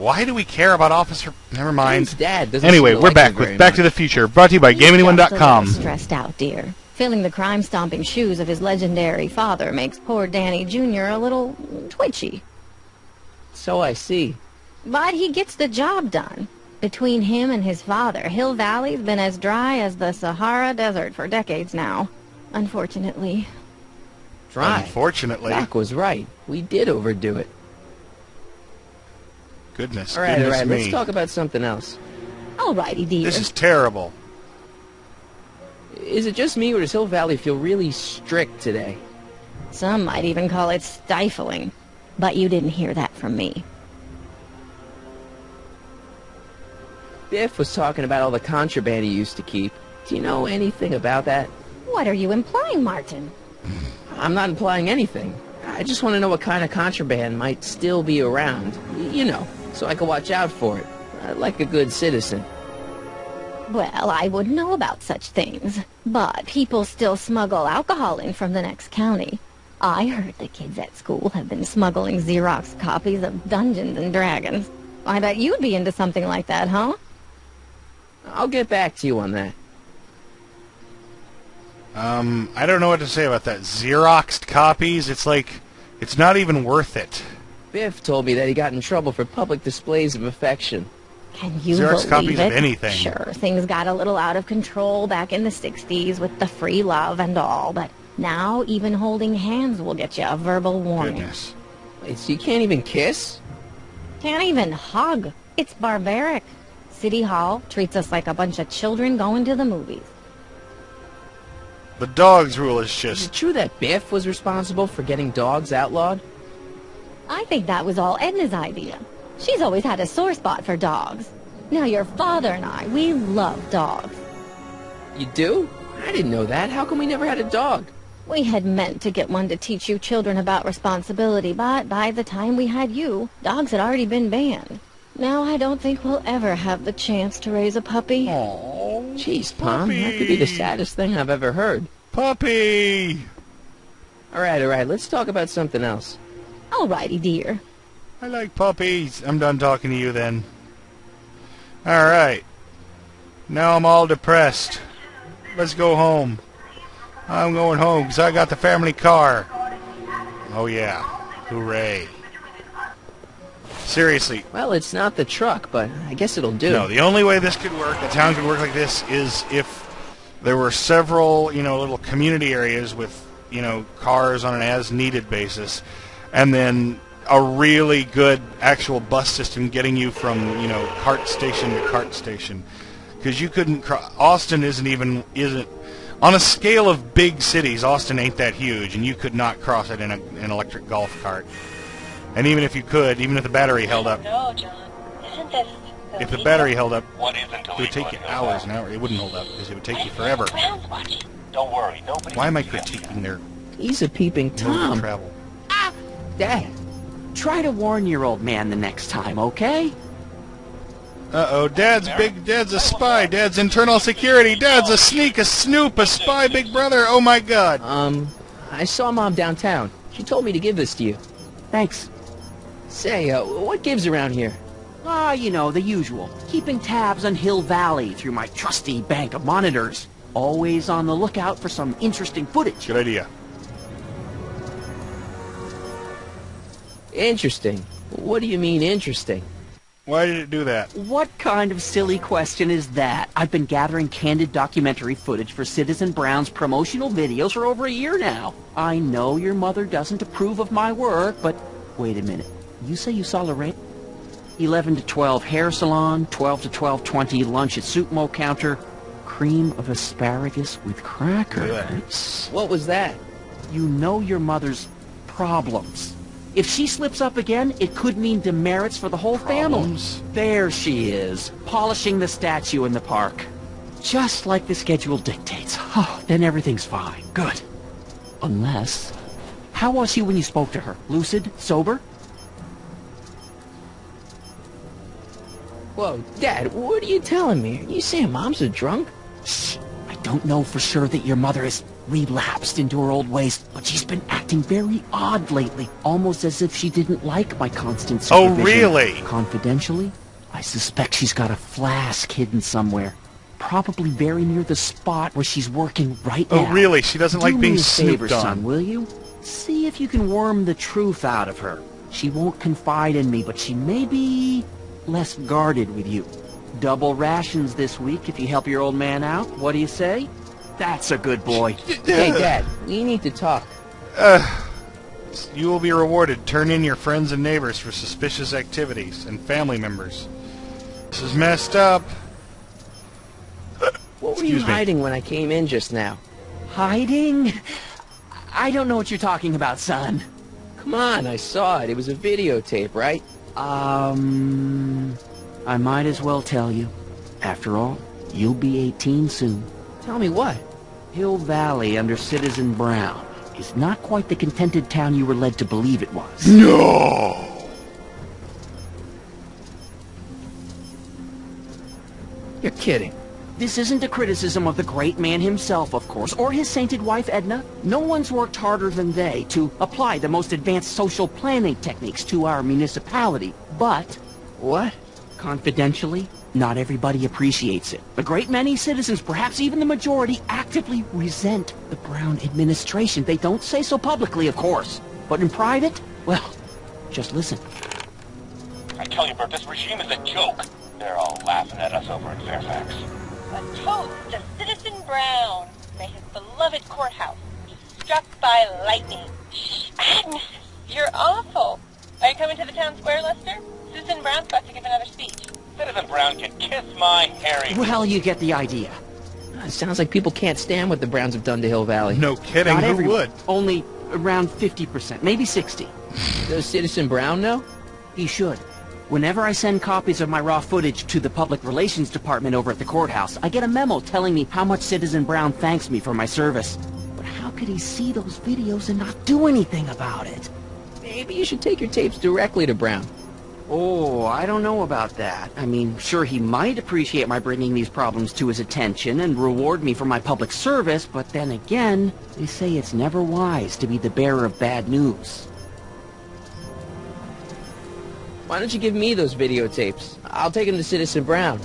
Why do we care about Officer... Never mind. His dad doesn't Anyway, seem to we're like back him with very Back to much. the Future, brought to you by Just a GameAnyone.com. little stressed out, dear. Filling the crime-stomping shoes of his legendary father makes poor Danny Jr. a little twitchy. So I see. But he gets the job done. Between him and his father, Hill Valley's been as dry as the Sahara Desert for decades now. Unfortunately. Dry. Unfortunately. Zach was right. We did overdo it. Goodness, All right, goodness me. let's talk about something else. Alrighty, dear. This is terrible. Is it just me, or does Hill Valley feel really strict today? Some might even call it stifling. But you didn't hear that from me. Biff was talking about all the contraband he used to keep. Do you know anything about that? What are you implying, Martin? I'm not implying anything. I just want to know what kind of contraband might still be around. You know, so I can watch out for it. Like a good citizen. Well, I wouldn't know about such things. But people still smuggle alcohol in from the next county. I heard the kids at school have been smuggling Xerox copies of Dungeons and Dragons. I bet you'd be into something like that, huh? I'll get back to you on that. I don't know what to say about that. Xeroxed copies, it's like, it's not even worth it. Biff told me that he got in trouble for public displays of affection. Can you Xerox believe copies it? of anything. Sure, things got a little out of control back in the 60s with the free love and all, but now even holding hands will get you a verbal warning. Goodness. Wait, so you can't even kiss? Can't even hug. It's barbaric. City Hall treats us like a bunch of children going to the movies. The dogs rule is Is just... it true that Biff was responsible for getting dogs outlawed? I think that was all Edna's idea. She's always had a sore spot for dogs. Now your father and I, we love dogs. You do? I didn't know that. How come we never had a dog? We had meant to get one to teach you children about responsibility, but by the time we had you, dogs had already been banned. Now I don't think we'll ever have the chance to raise a puppy. Oh, Jeez, Pom, that could be the saddest thing I've ever heard. puppy! All right, let's talk about something else. Alrighty, dear. I like puppies. I'm done talking to you then. Alright. Now I'm all depressed. Let's go home. I'm going home because I got the family car. Oh yeah. Hooray. Seriously. Well, it's not the truck, but I guess it'll do. No, the only way this could work, the town could work like this, is if there were several, little community areas with, cars on an as-needed basis, and then a really good actual bus system getting you from, cart station to cart station. Because you couldn't... Austin isn't... On a scale of big cities, Austin ain't that huge, and you could not cross it in an electric golf cart. And even if you could, even if the battery held up... No, John. Isn't this If the battery held up, What isn't it would illegal take you in Hill hours Valley? and hours. It wouldn't hold up, because it would take you forever. Don't worry, nobody. Why am I critiquing their He's a peeping mode of Tom. travel? Dad, Try to warn your old man the next time, okay? Uh-oh, Dad's a spy. Dad's internal security. Dad's a sneak, a snoop, a spy, big brother. Oh my god. I saw Mom downtown. She told me to give this to you. Thanks. Say, what gives around here? The usual. Keeping tabs on Hill Valley through my trusty bank of monitors. Always on the lookout for some interesting footage. Good idea. Interesting. What do you mean, interesting? Why did it do that? What kind of silly question is that? I've been gathering candid documentary footage for Citizen Brown's promotional videos for over a year now. I know your mother doesn't approve of my work, but wait a minute. You say you saw Lorraine? 11 to 12 hair salon, 12 to 12:20 lunch at soup mo counter, cream of asparagus with crackers. What was that? You know your mother's problems. If she slips up again, it could mean demerits for the whole Problems? family. There she is, polishing the statue in the park. Just like the schedule dictates. Oh, then everything's fine. Good. Unless... How was she when you spoke to her? Lucid? Sober? Whoa, Dad, what are you telling me? Are you saying Mom's a drunk? Shh. I don't know for sure that your mother is... relapsed into her old ways, but she's been acting very odd lately, almost as if she didn't like my constant supervision. Oh, really? Confidentially, I suspect she's got a flask hidden somewhere, probably very near the spot where she's working right now. Oh, really? She doesn't like being snooped favor, on. son, will you? See if you can worm the truth out of her. She won't confide in me, but she may be less guarded with you. Double rations this week if you help your old man out. What do you say? That's a good boy. Hey, Dad, we need to talk. You will be rewarded. Turn in your friends and neighbors for suspicious activities and family members. This is messed up. What were you hiding when I came in just now? Hiding? I don't know what you're talking about, son. Come on, I saw it. It was a videotape, right? I might as well tell you. After all, you'll be 18 soon. Tell me what? Hill Valley under Citizen Brown is not quite the contented town you were led to believe it was. No! You're kidding. This isn't a criticism of the great man himself, of course, or his sainted wife, Edna. No one's worked harder than they to apply the most advanced social planning techniques to our municipality. But, What? confidentially, not everybody appreciates it. A great many citizens, perhaps even the majority, actively resent the Brown administration. They don't say so publicly, of course. But in private, well, just listen. I tell you, Bert, this regime is a joke. They're all laughing at us over in Fairfax. A toast to Citizen Brown. May his beloved courthouse be struck by lightning. Shh, Agnes, you're awful. Are you coming to the town square, Lester? Citizen Brown's about to give another speech. Citizen Brown can kiss my hairy... Well, you get the idea. It sounds like people can't stand what the Browns have done to Hill Valley. No kidding, Not who everyone. would? Only around 50%, maybe 60. Does Citizen Brown know? He should. Whenever I send copies of my raw footage to the Public Relations Department over at the courthouse, I get a memo telling me how much Citizen Brown thanks me for my service. But how could he see those videos and not do anything about it? Maybe you should take your tapes directly to Brown. Oh, I don't know about that. I mean, sure, he might appreciate my bringing these problems to his attention and reward me for my public service, but then again, they say it's never wise to be the bearer of bad news. Why don't you give me those videotapes? I'll take them to Citizen Brown.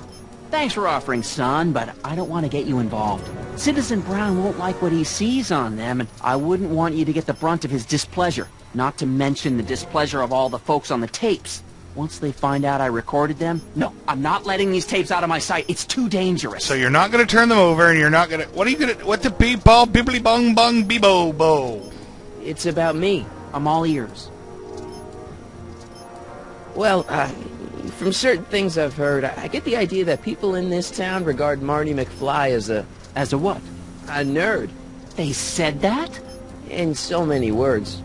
Thanks for offering, son, but I don't want to get you involved. Citizen Brown won't like what he sees on them, and I wouldn't want you to get the brunt of his displeasure, not to mention the displeasure of all the folks on the tapes. Once they find out I recorded them, no, I'm not letting these tapes out of my sight. It's too dangerous. So you're not going to turn them over, and you're not going to... What are you going to... What the beep-ball, bibbly-bong-bong, beebo-bo? It's about me. I'm all ears. Well, from certain things I've heard, I get the idea that people in this town regard Marty McFly as a what? a nerd. They said that? In so many words.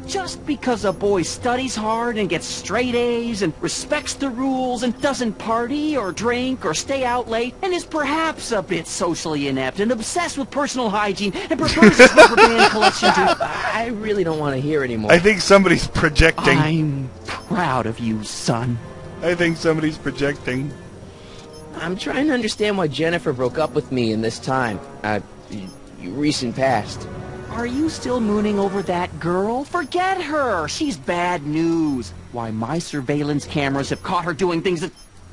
Just because a boy studies hard and gets straight A's and respects the rules and doesn't party or drink or stay out late and is perhaps a bit socially inept and obsessed with personal hygiene and prefers his rubber band collection to... I really don't want to hear anymore. I think somebody's projecting. I'm proud of you, son. I think somebody's projecting. I'm trying to understand why Jennifer broke up with me in this time. Recent past. Are you still mooning over that girl? Forget her. She's bad news. Why, my surveillance cameras have caught her doing things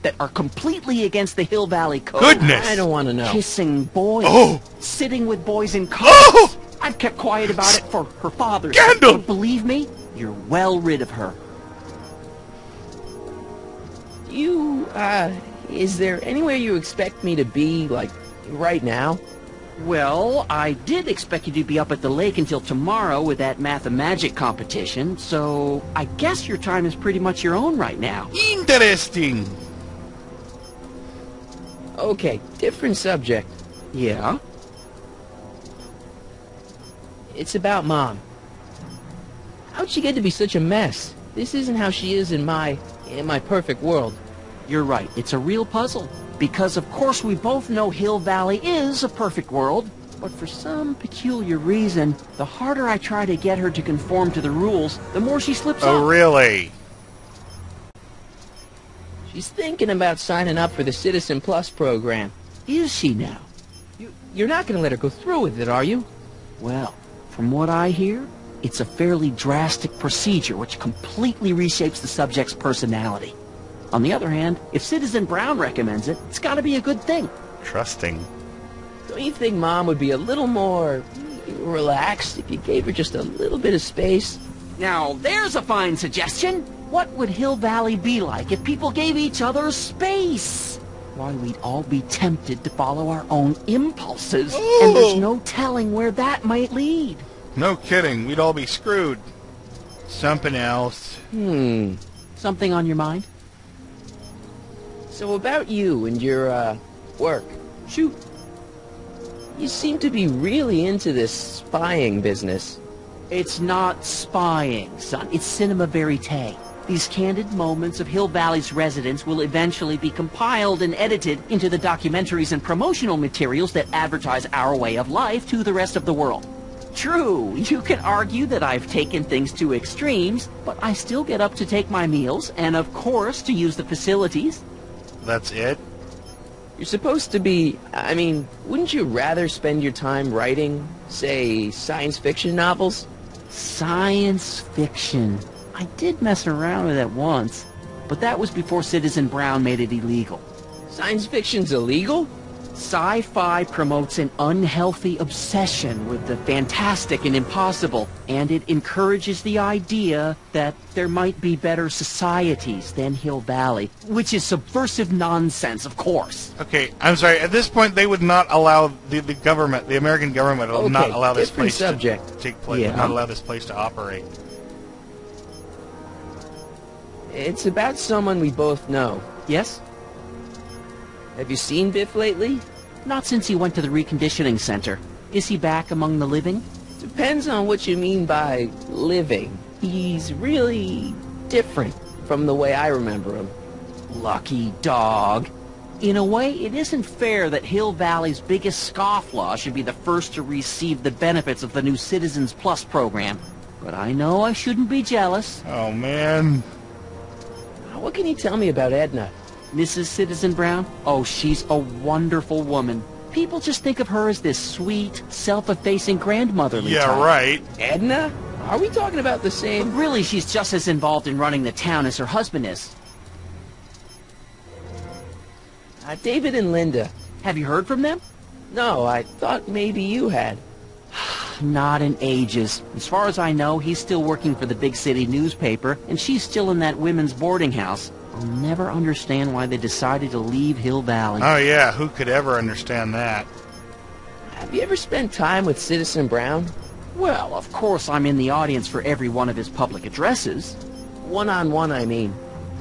that are completely against the Hill Valley Code. Goodness! I don't want to know. Kissing boys. Oh! Sitting with boys in cars. Oh! I've kept quiet about it for her father's Scandal! sake. But believe me, you're well rid of her. Is there anywhere you expect me to be, like, right now? Well, I did expect you to be up at the lake until tomorrow with that Math-O-Magic competition, so I guess your time is pretty much your own right now. Interesting. Okay, different subject. Yeah? It's about Mom. How'd she get to be such a mess? This isn't how she is in my perfect world. You're right, it's a real puzzle. Because, of course, we both know Hill Valley is a perfect world. But for some peculiar reason, the harder I try to get her to conform to the rules, the more she slips Oh, up. really? She's thinking about signing up for the Citizen Plus program. Is she now? You're not going to let her go through with it, are you? Well, from what I hear, it's a fairly drastic procedure which completely reshapes the subject's personality. On the other hand, if Citizen Brown recommends it, it's got to be a good thing. Trusting. Don't you think Mom would be a little more relaxed if you gave her just a little bit of space? Now, there's a fine suggestion. What would Hill Valley be like if people gave each other space? Why, we'd all be tempted to follow our own impulses, and there's no telling where that might lead. No kidding. We'd all be screwed. Something else. Something on your mind? So about you and your, work. Shoot. You seem to be really into this spying business. It's not spying, son. It's cinema verite. These candid moments of Hill Valley's residents will eventually be compiled and edited into the documentaries and promotional materials that advertise our way of life to the rest of the world. True, you can argue that I've taken things to extremes, but I still get up to take my meals and, of course, to use the facilities. That's it? You're supposed to be... I mean, wouldn't you rather spend your time writing, say, science fiction novels? Science fiction. I did mess around with it once, but that was before Citizen Brown made it illegal. Science fiction's illegal? Sci-fi promotes an unhealthy obsession with the fantastic and impossible, and it encourages the idea that there might be better societies than Hill Valley, which is subversive nonsense, of course. Okay, I'm sorry. At this point, they would not allow the government, the American government, will not allow this place to take place. Yeah. Would not allow this place to operate. It's about someone we both know. Yes? Have you seen Biff lately? Not since he went to the reconditioning center. Is he back among the living? Depends on what you mean by living. He's really different from the way I remember him. Lucky dog. In a way, it isn't fair that Hill Valley's biggest scofflaw should be the first to receive the benefits of the new Citizens Plus program. But I know I shouldn't be jealous. Oh, man. What can you tell me about Edna? Mrs. Citizen Brown? Oh, she's a wonderful woman. People just think of her as this sweet, self-effacing grandmotherly type. Yeah, right. Edna? Are we talking about the But same... really, she's just as involved in running the town as her husband is. David and Linda. Have you heard from them? No, I thought maybe you had. Not in ages. As far as I know, he's still working for the big city newspaper, and she's still in that women's boarding house. I'll never understand why they decided to leave Hill Valley. Oh, yeah. Who could ever understand that? Have you ever spent time with Citizen Brown? Well, of course I'm in the audience for every one of his public addresses. One-on-one, I mean.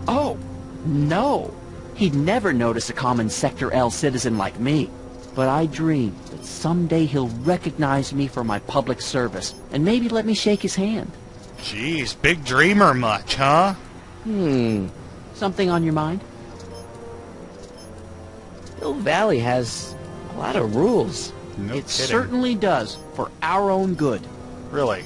Oh, no. He'd never notice a common Sector L citizen like me. But I dream that someday he'll recognize me for my public service, and maybe let me shake his hand. Jeez, big dreamer much, huh? Something on your mind? Hill Valley has a lot of rules. No It kidding. certainly does, for our own good. Really?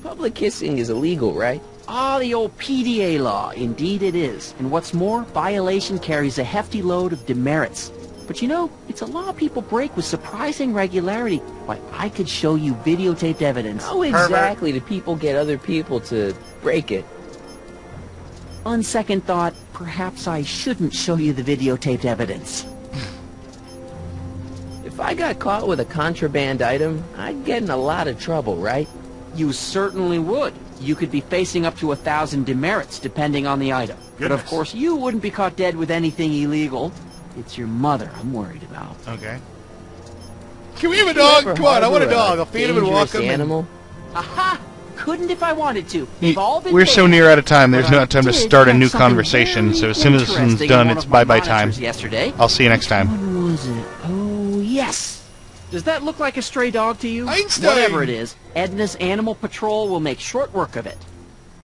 Public kissing is illegal, right? Ah, the old PDA law. Indeed it is. And what's more, violation carries a hefty load of demerits. But you know, it's a law people break with surprising regularity. Why, I could show you videotaped evidence. How exactly do people get other people to break it? On second thought, perhaps I shouldn't show you the videotaped evidence. If I got caught with a contraband item, I'd get in a lot of trouble, right? You certainly would. You could be facing up to 1,000 demerits, depending on the item. But of Goodness. course, you wouldn't be caught dead with anything illegal. It's your mother I'm worried about. Okay. Can we have a dog? Ever Come on, I want a harbor dog. I'll feed him and walk dangerous him. animal? Aha! Couldn't if I wanted to. We've all been We're so waiting. near out of time, there's But no I time to did start a catch new something conversation, very so as soon as this one's interesting done, on one it's of my bye-bye time. monitors yesterday. I'll see you next time. What was it? Oh, yes. Does that look like a stray dog to you? Einstein! Whatever it is, Edna's Animal Patrol will make short work of it.